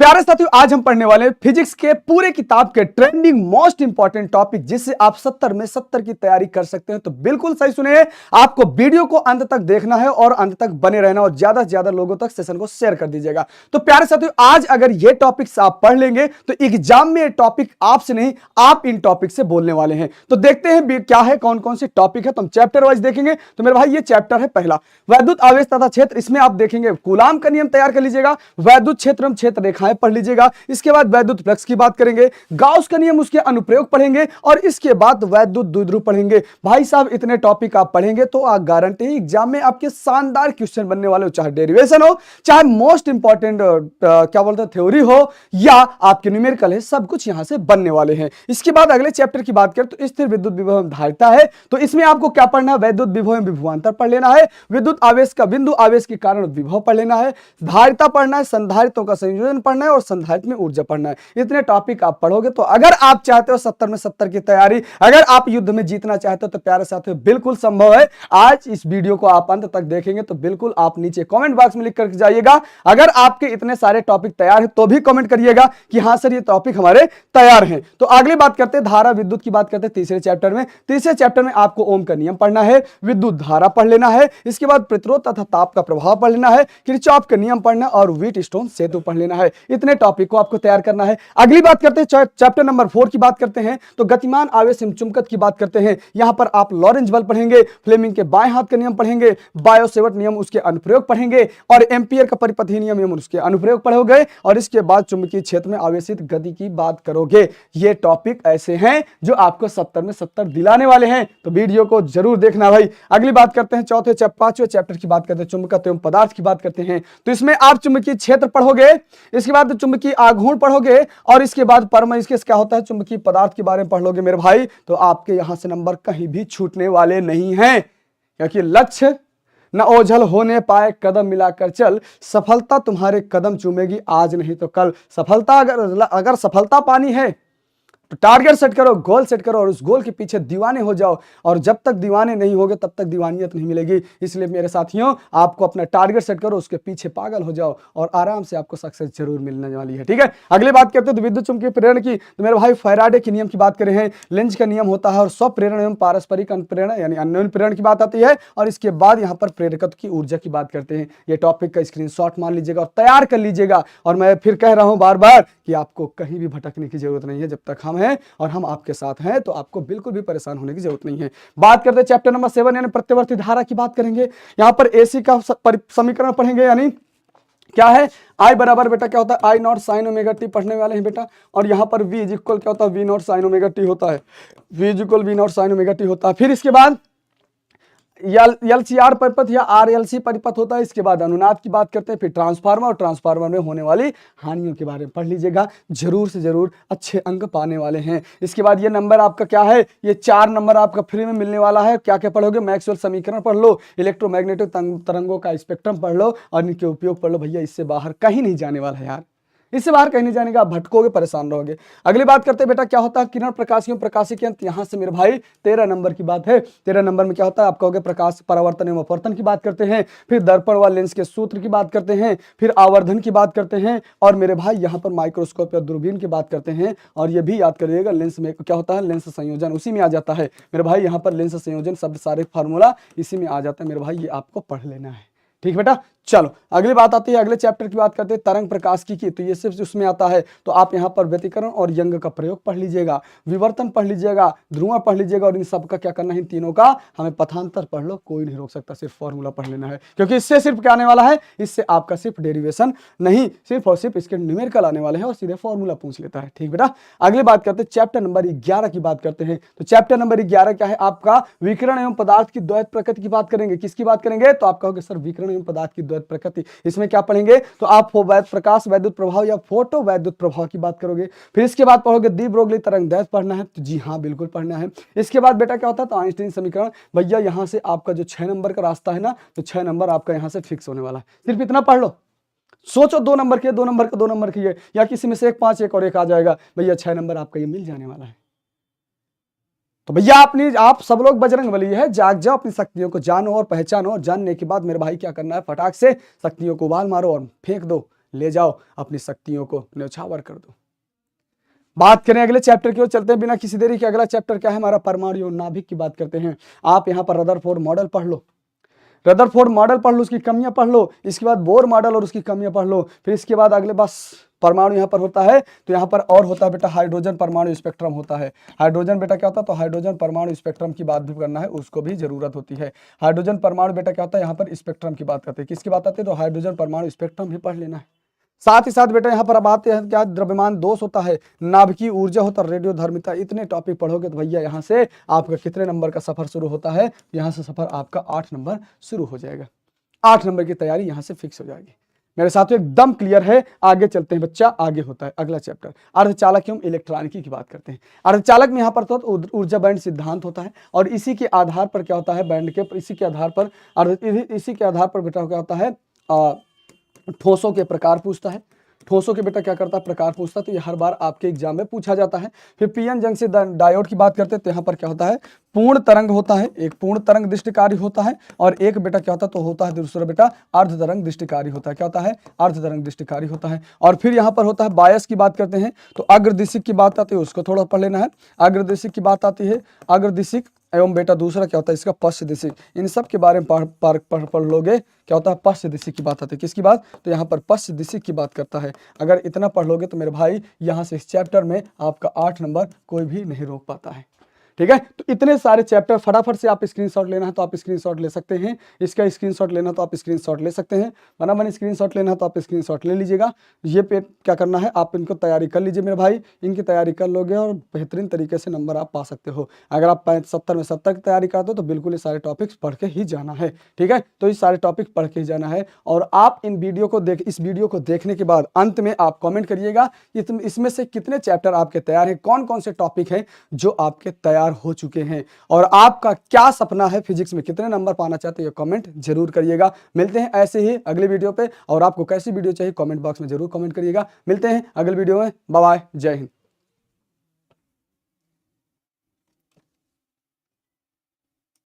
प्यारे साथियों, आज हम पढ़ने वाले हैं फिजिक्स के पूरे किताब के ट्रेंडिंग मोस्ट इंपॉर्टेंट टॉपिक, जिससे आप 70 में 70 की तैयारी कर सकते हैं। तो बिल्कुल सही सुनिए, आपको वीडियो को अंत तक देखना है और अंत तक बने रहना और ज्यादा से ज्यादा लोगों तक सेशन को शेयर कर दीजिएगा। तो प्यारे साथियों, आज अगर ये टॉपिक्स आप पढ़ लेंगे तो एग्जाम में ये टॉपिक आपसे नहीं, आप इन टॉपिक से बोलने वाले हैं। तो देखते हैं क्या है, कौन कौन से टॉपिक है। तो हम चैप्टर वाइज देखेंगे। तो मेरे भाई, ये चैप्टर है पहला, वैद्युत आवेश तथा क्षेत्र। इसमें आप देखेंगे कूलाम का नियम तैयार कर लीजिएगा, वैद्युत क्षेत्र एवं क्षेत्र रेखाएं पढ़ लीजिएगा। इसके बाद वैद्युत फ्लक्स की बात करेंगे, गाउस का नियम, उसके अनुप्रयोग पढ़ेंगे और इसके बाद वैद्युत द्विध्रुव पढ़ेंगे। भाई साहब, इतने टॉपिक आप पढ़ेंगे तो आप गारंटी एग्जाम में आपके शानदार क्वेश्चन बनने वाले हो, चाहे डेरिवेशन हो, चाहे मोस्ट इंपॉर्टेंट क्या बोलते हैं थ्योरी हो, या आपके न्यूमेरिकल है, सब कुछ यहां से बनने वाले हैं। इसके बाद अगले चैप्टर की बात करें तो स्थिर विद्युत विभव एवं धारिता है। तो इसमें आपको क्या पढ़ना है, वैद्युत विभव एवं विभवांतर पढ़ लेना है, विद्युत आवेश का बिंदु आवेश के कारण विभव पढ़ लेना है, धारिता पढ़ना है, संधारित्रों का संयोजन पढ़ना है और संधारित्र में ऊर्जा पढ़ना है। इतने टॉपिक आप पढ़ोगे तो अगर आप चाहते हो 70 में 70 की तैयारी, अगर आप युद्ध में जीतना चाहते हो तो प्यारे साथियों बिल्कुल संभव है। आज इस वीडियो को आप अंत तक देखेंगे तो बिल्कुल आप नीचे कमेंट बॉक्स में लिख कर जाइएगा। अगर आपके इतने सारे टॉपिक तैयार है तो भी कमेंट करिएगा कि हां सर ये टॉपिक हमारे तैयार हैं। तो अगली बात करते हैं धारा विद्युत की बात करते हैं तीसरे चैप्टर में। तीसरे चैप्टर में आपको ओम का नियम पढ़ना है, विद्युत धारा पढ़ लेना है, इसके बाद प्रतिरोध तथा ताप का प्रभाव पढ़ लेना है, किरचॉफ का नियम पढ़ना और व्हीटस्टोन सेतु पढ़ लेना है। इतने टॉपिक को आपको तैयार करना है। अगली बात करते हैं चैप्टर नंबर 4 की बात करते हैं। तो गतिमान आवेश एवं चुंबकत्व की बात करते हैं। यहां पर आप लॉरेंज बल पढ़ेंगे, फ्लेमिंग के बाएं हाथ का नियम पढ़ेंगे, बायो-सेवर्ट नियम उसके अनुप्रयोग पढ़ेंगे और एम्पियर का परिपथीय नियम एवं उसके अनुप्रयोग पढ़ोगे और इसके बाद चुंबकीय क्षेत्र में आवेशित गति की बात करोगे। ये टॉपिक ऐसे हैं जो आपको 70 में 70 दिलाने वाले हैं, तो वीडियो को जरूर देखना भाई। अगली बात करते हैं पांचवें चैप्टर की बात करते हैं, चुंबकत्व एवं पदार्थ की बात करते हैं। तो इसमें आप चुंबकीय क्षेत्र पढ़ोगे, इसके बाद चुंबकीय आघूर्ण पढ़ोगे और इसके बाद इसके क्या होता है चुंबकीय पदार्थ के बारे में पढ़ लोगे मेरे भाई। तो आपके यहां से नंबर कहीं भी छूटने वाले नहीं हैं, क्योंकि लक्ष्य न ओझल होने पाए कदम मिलाकर चल, सफलता तुम्हारे कदम चूमेगी आज नहीं तो कल। सफलता अगर सफलता पानी है तो टारगेट सेट करो, गोल सेट करो और उस गोल के पीछे दीवाने हो जाओ। और जब तक दीवाने नहीं होगे तब तक दीवानियत नहीं मिलेगी। इसलिए मेरे साथियों, आपको अपना टारगेट सेट करो, उसके पीछे पागल हो जाओ और आराम से आपको सक्सेस जरूर मिलने वाली है। ठीक है, अगली बात करते हैं तो विद्युत चुंबकीय प्रेरण की। तो मेरे भाई फैराडे के नियम की बात करें हैं, लेंज का नियम होता है और स्वप्रेरण एवं पारस्परिक अंतप्रेरण यानी अन्योन्य प्रेरण की बात आती है। और इसके बाद यहाँ पर प्रेरकत्व की ऊर्जा की बात करते हैं। ये टॉपिक का स्क्रीनशॉट मान लीजिएगा और तैयार कर लीजिएगा। और मैं फिर कह रहा हूं बार बार कि आपको कहीं भी भटकने की जरूरत नहीं है। जब तक हम हैं और हम आपके साथ हैं तो आपको बिल्कुल भी परेशान होने की जरूरत नहीं है। बात करते हैं चैप्टर नंबर 7 यानी प्रत्यावर्ती धारा की बात करेंगे। यहां पर एसी का समीकरण पढ़ेंगे, यानी क्या है I बराबर बेटा क्या होता है आई नॉट साइन ओमेगा टी पढ़ने वाले हैं बेटा। और यहां पर V इज इक्वल क्या होता है V naught sine omega T होता है, V is equal V naught sine omega T होता है। फिर इसके बाद LCR परिपथ या RLC परिपथ होता है। इसके बाद अनुनाद की बात करते हैं, फिर ट्रांसफार्मर और ट्रांसफार्मर में होने वाली हानियों के बारे में पढ़ लीजिएगा, जरूर से जरूर अच्छे अंक पाने वाले हैं। इसके बाद ये नंबर आपका क्या है, ये 4 नंबर आपका फ्री में मिलने वाला है। क्या क्या पढ़ोगे, मैक्सवेल समीकरण पढ़ लो, इलेक्ट्रोमैग्नेटिक तरंगों का स्पेक्ट्रम पढ़ लो और इनके उपयोग पढ़ लो। भैया इससे बाहर कहीं नहीं जाने वाला है यार, इससे बाहर कहीं नहीं जाने का, आप भटकोगे, परेशान रहोगे। अगली बात करते हैं बेटा क्या होता है किरण प्रकाशियों प्रकाशी के अंत। यहां से मेरे भाई 13 नंबर की बात है। 13 नंबर में क्या होता है आप कहोगे प्रकाश परावर्तन एवं अपवर्तन की बात करते हैं, फिर दर्पण व लेंस के सूत्र की बात करते हैं, फिर आवर्धन की बात करते हैं और मेरे भाई यहां पर माइक्रोस्कोप या दूरबीन की बात करते हैं। और ये भी याद करिएगा लेंस में क्या होता है, लेंस संयोजन उसी में आ जाता है मेरे भाई। यहाँ पर लेंस संयोजन शब्द सारे फार्मूला इसी में आ जाता है मेरे भाई, ये आपको पढ़ लेना है। ठीक बेटा, चलो अगली बात आती है, अगले चैप्टर की बात करते हैं तरंग प्रकाश की। तो ये सिर्फ उसमें आता है। तो आप यहाँ पर व्यतिकरण और यंग का प्रयोग पढ़ लीजिएगा, विवर्तन पढ़ लीजिएगा, ध्रुव पढ़ लीजिएगा और इन सब का क्या करना है, इन तीनों का हमें पथांतर पढ़ लो, कोई नहीं रोक सकता, सिर्फ फॉर्मूला पढ़ लेना है। क्योंकि इससे सिर्फ क्या आने वाला है, इससे आपका सिर्फ डेरिवेशन नहीं, सिर्फ और सिर्फ इसके न्यूमेरिकल आने वाले हैं और सीधे फॉर्मूला पूछ लेता है। ठीक बेटा, अगली बात करते हैं चैप्टर नंबर 11 की बात करते हैं। तो चैप्टर नंबर 11 क्या है आपका, विकिरण एवं पदार्थ की द्वैत प्रकृति की बात करेंगे। किसकी बात करेंगे, तो आप कहोगे सर विकिरण एवं पदार्थ की द्वैत प्रकृति, इसमें क्या पढ़ेंगे, तो आप प्रकाश वैद्युत प्रभाव या फोटो वैद्युत प्रभाव की बात करोगे। फिर इसके बाद पढ़ोगे दी ब्रोगली तरंग दैर्घ्य पढ़ना है, तो जी हाँ बिल्कुल पढ़ना है। इसके बाद बेटा क्या होता है, तो आइंस्टीन समीकरण। भैया यहां से आपका जो 6 नंबर का रास्ता है ना, तो 6 नंबर आपका यहां से फिक्स होने वाला है। सिर्फ इतना पढ़ लो, सोचो 2 नंबर के 2 नंबर का 2 नंबर की है, या किसी में से एक 5 एक और एक आ जाएगा। भैया 6 नंबर आपका ये मिल जाने वाला है। तो भैया आप सब लोग बजरंगबली है, जाग जाओ, अपनी शक्तियों को जानो और पहचानो। और जानने के बाद मेरे भाई क्या करना है, फटाक से शक्तियों को उबाल मारो और फेंक दो ले जाओ, अपनी शक्तियों को न्यौछावर कर दो। बात करें अगले चैप्टर की ओर चलते हैं बिना किसी देरी के। अगला चैप्टर क्या है हमारा, परमाणु नाभिक की बात करते हैं। आप यहाँ पर रदरफोर्ड मॉडल पढ़ लो, रदरफोर्ड मॉडल पढ़ लो, उसकी कमियां पढ़ लो, इसके बाद बोर मॉडल और उसकी कमियां पढ़ लो। फिर इसके बाद अगले बस परमाणु यहाँ पर होता है, तो यहाँ पर और होता है बेटा हाइड्रोजन परमाणु स्पेक्ट्रम होता है। हाइड्रोजन बेटा क्या होता है, तो हाइड्रोजन परमाणु स्पेक्ट्रम की बात भी करना है, उसको भी जरूरत होती है। हाइड्रोजन परमाणु बेटा क्या होता है, यहाँ पर स्पेक्ट्रम की बात करते हैं। किसकी बात आती है, तो हाइड्रोजन परमाणु स्पेक्ट्रम भी पढ़ लेना है। साथ ही साथ बेटा यहाँ पर अब आते हैं क्या, द्रव्यमान दोष होता है, नाभिकीय ऊर्जा होता है, रेडियोधर्मिता। इतने टॉपिक पढ़ोगे तो भैया यहाँ से आपका कितने नंबर का सफर शुरू होता है, यहाँ से सफर आपका 8 नंबर शुरू हो जाएगा। 8 नंबर की तैयारी यहाँ से फिक्स हो जाएगी। मेरे साथियों एकदम क्लियर है। आगे चलते हैं बच्चा, आगे होता है अगला चैप्टर अर्धचालक एवं इलेक्ट्रॉनिकी की बात करते हैं। अर्धचालक में यहाँ पर तो ऊर्जा बैंड सिद्धांत होता है, और इसी के आधार पर क्या होता है, बैंड के इसी के आधार पर बेटा क्या होता है, ठोसों के प्रकार पूछता है। ठोसों के बेटा क्या करता है, प्रकार पूछता है, तो ये हर बार आपके एग्जाम में पूछा जाता है। फिर पीएन जंक्शन डायोड की बात करते हैं, तो यहाँ पर क्या होता है, पूर्ण तरंग होता है, एक पूर्ण तरंग दृष्टिकारी होता है, और एक बेटा क्या होता है, तो होता है दूसरा बेटा अर्ध तरंग दृष्टिकारी होता है। क्या होता है, अर्ध तरंग दृष्टिकारी होता है। और फिर यहाँ पर होता है बायस की बात करते हैं, तो अग्रदिशिक की बात आती है, उसको थोड़ा पढ़ लेना है। अग्रदिशिक की बात आती है, अग्रदिशिक एवं बेटा दूसरा क्या होता है इसका पश्च दिशिक। इन सब के बारे में पढ़ लोगे, क्या होता है, पश्च दिशिक की बात आती है। किसकी बात, तो यहाँ पर पश्च दिशिक की बात करता है। अगर इतना पढ़ लोगे तो मेरे भाई यहाँ से इस चैप्टर में आपका 8 नंबर कोई भी नहीं रोक पाता है। ठीक है, तो इतने सारे चैप्टर फटाफट से आप स्क्रीनशॉट लेना है तो आप स्क्रीनशॉट ले सकते हैं, इसका स्क्रीनशॉट लेना तो आप स्क्रीनशॉट ले सकते हैं, बना स्क्रीनशॉट लेना तो आप स्क्रीनशॉट ले लीजिएगा। ये पे क्या करना है, आप इनको तैयारी कर लीजिए मेरे भाई, इनकी तैयारी कर लोगे और बेहतरीन तरीके से नंबर आप पा सकते हो। अगर आप 70 में 70 की तैयारी करते हो तो बिल्कुल ये सारे टॉपिक्स पढ़ के ही जाना है। ठीक है, तो ये सारे टॉपिक पढ़ के ही जाना है। और आप इस वीडियो को देखने के बाद अंत में आप कॉमेंट करिएगा इसमें से कितने चैप्टर आपके तैयार हैं, कौन कौन से टॉपिक हैं जो आपके तैयार हो चुके हैं, और आपका क्या सपना है, फिजिक्स में कितने नंबर पाना चाहते हैं, कमेंट जरूर करिएगा। मिलते हैं ऐसे ही अगले वीडियो पे, और आपको कैसी वीडियो चाहिए कमेंट बॉक्स में जरूर कमेंट करिएगा। मिलते हैं अगले वीडियो में, बाय बाय, जय हिंद।